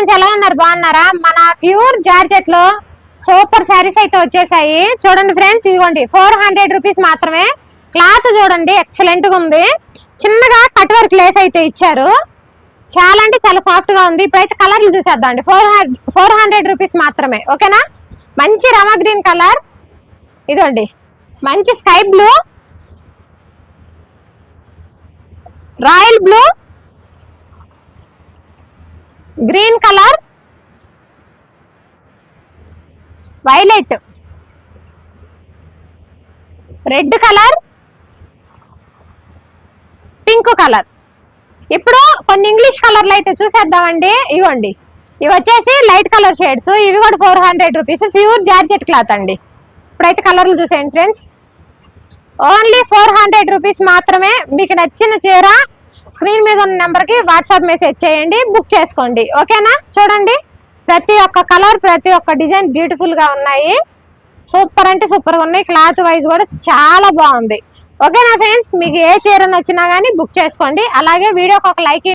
Friends, ఎలా ఉన్నారు? బాగున్నారా? మన ప్యూర్ జార్జెట్ లో సూపర్ శారీస్ అయితే వచ్చేసాయి. చూడండి ఫ్రెండ్స్, ఇదిగోండి 400 రూపీస్ మాత్రమే. క్లాత్ చూడండి, ఎక్సలెంట్ గా ఉంది. చిన్నగా కట్ వర్క్ లేస్ అయితే ఇచ్చారు. చాలా అంటే చాలా సాఫ్ట్ గా ఉంది. ఇప్పుడైతే కలర్లు చూసేద్దామండి. 400 రూపీస్ మాత్రమే. ఓకేనా? మంచి రమా గ్రీన్ కలర్, ఇదిగోండి మంచి sky blue, royal blue, green colour, violet, red colour, pink colour. ఇప్పుడు కొన్ని ఇంగ్లీష్ కలర్లు అయితే చూసేద్దామండి. ఇవ్వండి, ఇవి వచ్చేసి లైట్ కలర్ షేడ్స్. ఇవి కూడా 400 రూపీస్. ప్యూర్ జార్జెట్ క్లాత్ అండి. ఇప్పుడైతే కలర్లు చూసేయండి ఫ్రెండ్స్. ఓన్లీ 400 రూపీస్ మాత్రమే. మీకు నచ్చిన చీర స్క్రీన్ మీద ఉన్న నెంబర్కి వాట్సాప్ మెసేజ్ చేయండి, బుక్ చేసుకోండి. ఓకేనా? చూడండి, ప్రతి ఒక్క కలర్, ప్రతి ఒక్క డిజైన్ బ్యూటిఫుల్ గా ఉన్నాయి. సూపర్ అంటే సూపర్ గా ఉన్నాయి. క్లాత్ వైజ్ కూడా చాలా బాగుంది. ఓకేనా ఫ్రెండ్స్, మీకు ఏ చీర నచ్చినా కానీ బుక్ చేసుకోండి. అలాగే వీడియోకి ఒక లైక్